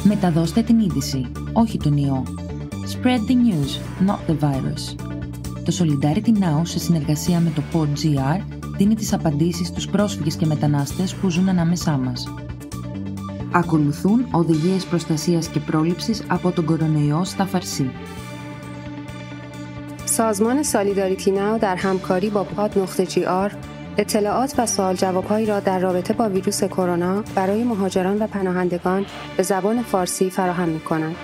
Μεταδώστε την είδηση, όχι τον ιό. Spread the news, not the virus. Το Solidarity Now, σε συνεργασία με το PodGR, δίνει τις απαντήσεις στους πρόσφυγες και μετανάστες που ζουν ανάμεσά μας. Ακολουθούν οδηγίες προστασίας και πρόληψης από τον κορονοϊό στα Φαρσί. سازمان سالیداریتی ناو در همکاری با pod.gr اطلاعات و سوال جواب‌هایی را در رابطه با ویروس کرونا برای مهاجران و پناهندگان به زبان فارسی فراهم می‌کند.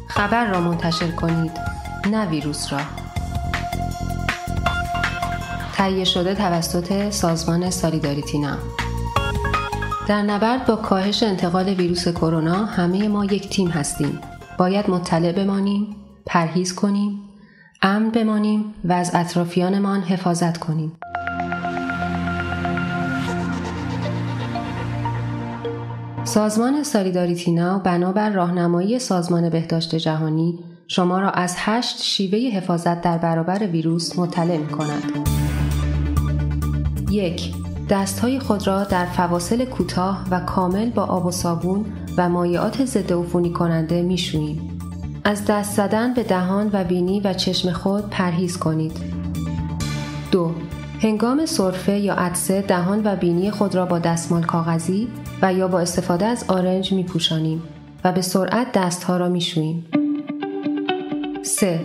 خبر را منتشر کنید، نه ویروس را. تهیه شده توسط سازمان سالیداریتی ناو. در نبرد با کاهش انتقال ویروس کرونا همه ما یک تیم هستیم. باید مطلع بمانیم، پرهیز کنیم، امن بمانیم و از اطرافیانمان حفاظت کنیم. سازمان سالیداریتی ناو بنابر راهنمایی سازمان بهداشت جهانی شما را از 8 شیوه حفاظت در برابر ویروس مطلع می‌کند. 1. دست‌های خود را در فواصل کوتاه و کامل با آب و صابون و مایعات ضد عفونی کننده می‌شوییم. از دست زدن به دهان و بینی و چشم خود پرهیز کنید. 2. هنگام سرفه یا عطسه دهان و بینی خود را با دستمال کاغذی و یا با استفاده از آرنج می‌پوشانیم و به سرعت دست‌ها را می‌شوییم. 3.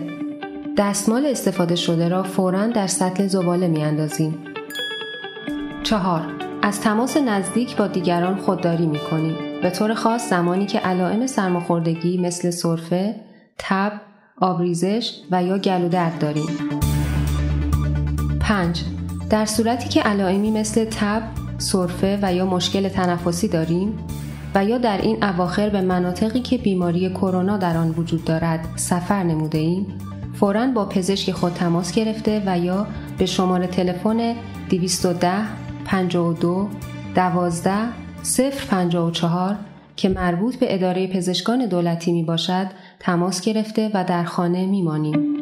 دستمال استفاده شده را فوراً در سطل زباله می‌اندازیم. 4. از تماس نزدیک با دیگران خودداری می‌کنیم، به طور خاص زمانی که علائم سرماخوردگی مثل سرفه، تب، آبریزش و یا گلو درد داریم. 5. در صورتی که علائمی مثل تب، سرفه و یا مشکل تنفسی داریم و یا در این اواخر به مناطقی که بیماری کرونا در آن وجود دارد سفر نموده ایم، فوراً با پزشک خود تماس گرفته و یا به شماره تلفن 210 52 12 054 که مربوط به اداره پزشکان دولتی می باشد تماس گرفته و در خانه می مانیم.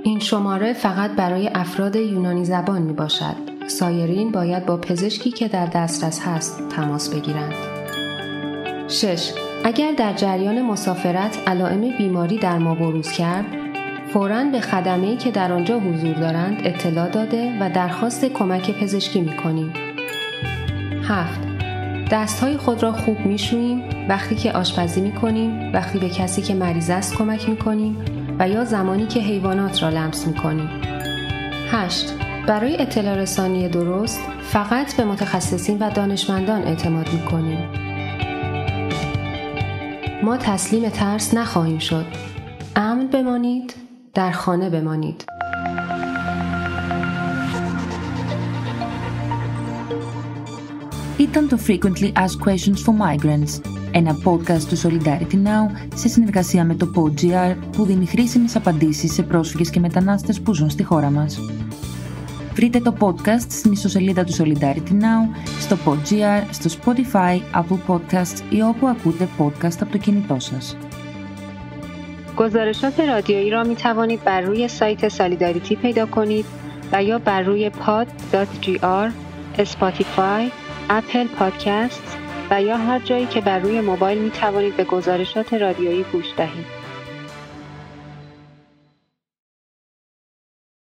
این شماره فقط برای افراد یونانی زبان می باشد. سایرین باید با پزشکی که در دسترس هست تماس بگیرند. 6. اگر در جریان مسافرت علائم بیماری در ما بروز کرد، فوراً به خدمه‌ای که در آنجا حضور دارند اطلاع داده و درخواست کمک پزشکی می‌کنیم. 7. دست‌های خود را خوب می‌شوییم وقتی که آشپزی می‌کنیم، وقتی به کسی که مریض است کمک می‌کنیم و یا زمانی که حیوانات را لمس می‌کنیم. 8. برای اطلاع رسانی درست فقط به متخصصین و دانشمندان اعتماد می‌کنیم. ما تسلیم ترس نخواهیم شد. امن بمانید، در خانه بمانید. Ήταν το Frequently Asked Questions for Migrants, ένα podcast του Solidarity Now σε συνεργασία με το PodGR που δίνει χρήσιμες απαντήσεις σε πρόσφυγες και μετανάστες που ζουν στη χώρα μας. Βρείτε το podcast στην ιστοσελίδα του Solidarity Now, στο PodGR, στο Spotify, Apple Podcasts ή όπου ακούτε podcast από το kινητό σας. گزارشات رادیویی را می توانید بر روی سایت سالیداریتی پیدا کنید و یا بر روی pod.gr، اسپاتیفای، اپل پادکست و یا هر جایی که بر روی موبایل می توانید به گزارشات رادیویی گوش دهید.